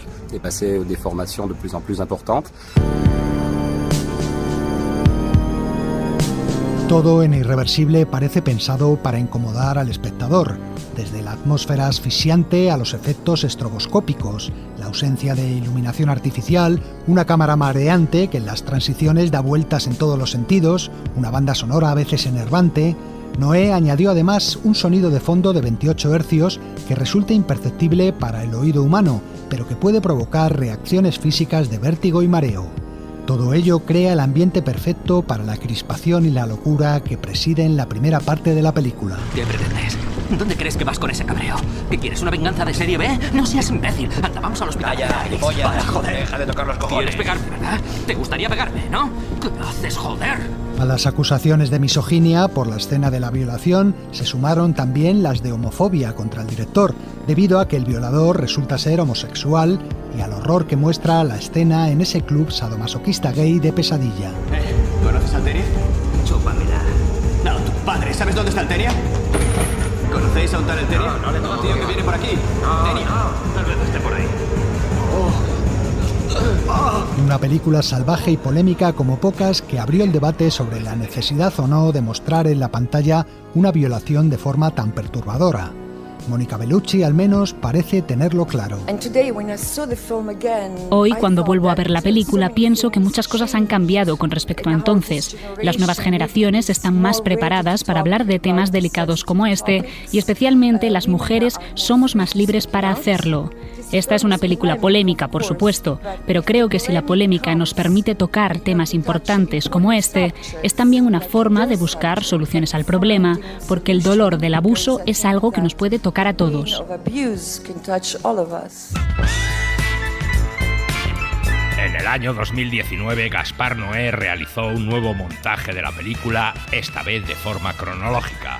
Todo en Irreversible parece pensado para incomodar al espectador, desde la atmósfera asfixiante a los efectos estroboscópicos, la ausencia de iluminación artificial, una cámara mareante que en las transiciones da vueltas en todos los sentidos, una banda sonora a veces enervante. Noé añadió además un sonido de fondo de 28 Hz que resulta imperceptible para el oído humano, pero que puede provocar reacciones físicas de vértigo y mareo. Todo ello crea el ambiente perfecto para la crispación y la locura que presiden la primera parte de la película. ¿Qué pretendes? ¿Dónde crees que vas con ese cabreo? ¿Qué quieres, una venganza de serie B? No seas imbécil. Anda, vamos al hospital. Calla, joder. Deja de tocar los cojones. ¿Quieres pegarme, verdad? ¿Te gustaría pegarme, no? ¿Qué haces, joder? A las acusaciones de misoginia por la escena de la violación se sumaron también las de homofobia contra el director, debido a que el violador resulta ser homosexual y al horror que muestra la escena en ese club sadomasoquista gay de Pesadilla. ¿Conoces a Alteria? Chúpamela. No, tu padre. ¿Sabes dónde está Alteria? ¿Conocéis a un tal Alteria? No le conozco. Un tío que viene por aquí. Alteria. Tal vez esté por ahí. Una película salvaje y polémica como pocas que abrió el debate sobre la necesidad o no de mostrar en la pantalla una violación de forma tan perturbadora. Mónica Bellucci al menos parece tenerlo claro. Hoy, cuando vuelvo a ver la película, pienso que muchas cosas han cambiado con respecto a entonces. Las nuevas generaciones están más preparadas para hablar de temas delicados como este, y especialmente las mujeres somos más libres para hacerlo. Esta es una película polémica, por supuesto, pero creo que si la polémica nos permite tocar temas importantes como este, es también una forma de buscar soluciones al problema, porque el dolor del abuso es algo que nos puede tocar a todos. En el año 2019, Gaspar Noé realizó un nuevo montaje de la película, esta vez de forma cronológica.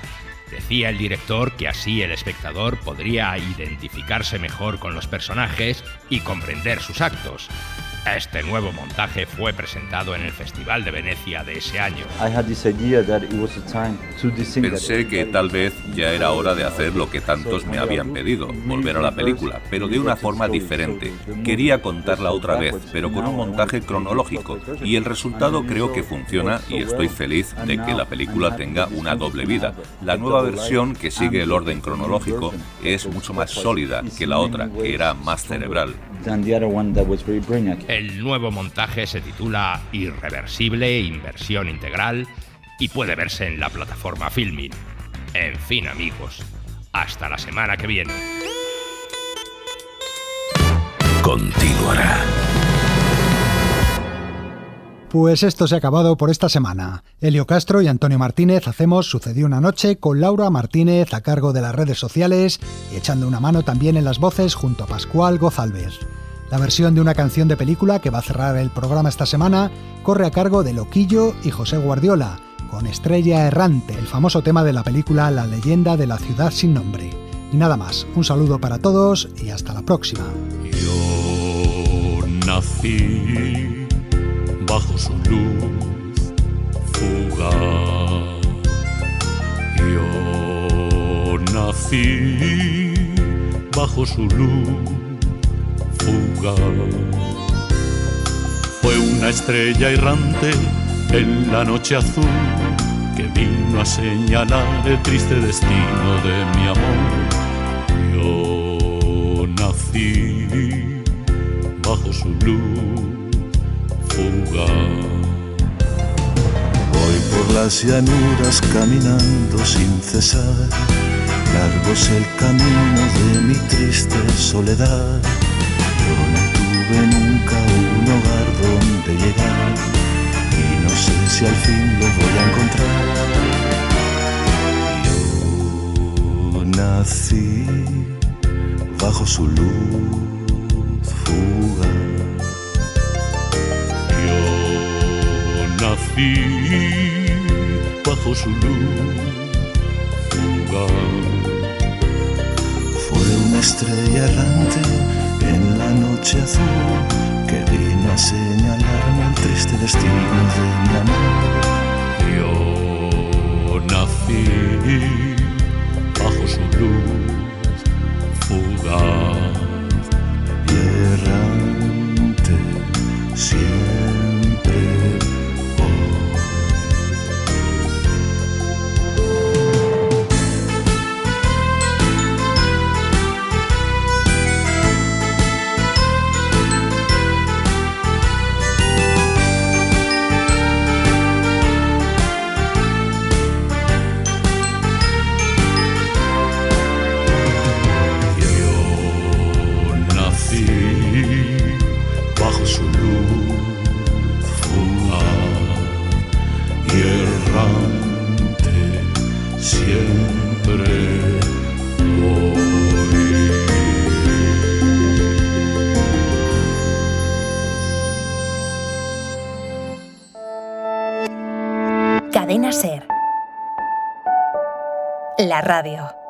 Decía el director que así el espectador podría identificarse mejor con los personajes y comprender sus actos. Este nuevo montaje fue presentado en el Festival de Venecia de ese año. Pensé que tal vez ya era hora de hacer lo que tantos me habían pedido, volver a la película, pero de una forma diferente. Quería contarla otra vez, pero con un montaje cronológico, y el resultado creo que funciona y estoy feliz de que la película tenga una doble vida. La nueva versión, que sigue el orden cronológico, es mucho más sólida que la otra, que era más cerebral. El nuevo montaje se titula Irreversible, Inversión Integral y puede verse en la plataforma Filmin. En fin, amigos, hasta la semana que viene. Continuará. Pues esto se ha acabado por esta semana. Elio Castro y Antonio Martínez hacemos Sucedió una noche con Laura Martínez a cargo de las redes sociales y echando una mano también en las voces junto a Pascual Gozalvez. La versión de una canción de película que va a cerrar el programa esta semana corre a cargo de Loquillo y José Guardiola, con Estrella Errante, el famoso tema de la película La leyenda de la ciudad sin nombre. Y nada más, un saludo para todos y hasta la próxima. Yo nací bajo su luz fugaz. Yo nací bajo su luz fugaz. Fue una estrella errante en la noche azul que vino a señalar el triste destino de mi amor. Yo nací bajo su luz fugaz. Voy por las llanuras caminando sin cesar, largo es el camino de mi triste soledad. Yo no tuve nunca un hogar donde llegar y no sé si al fin lo voy a encontrar. Yo nací bajo su luz fugaz. Yo nací bajo su luz fugaz. Fue una estrella errante en la noche azul que vino a señalarme el triste destino de mi amor. Yo nací bajo su luz fugaz y errante siempre voy. SER. La radio.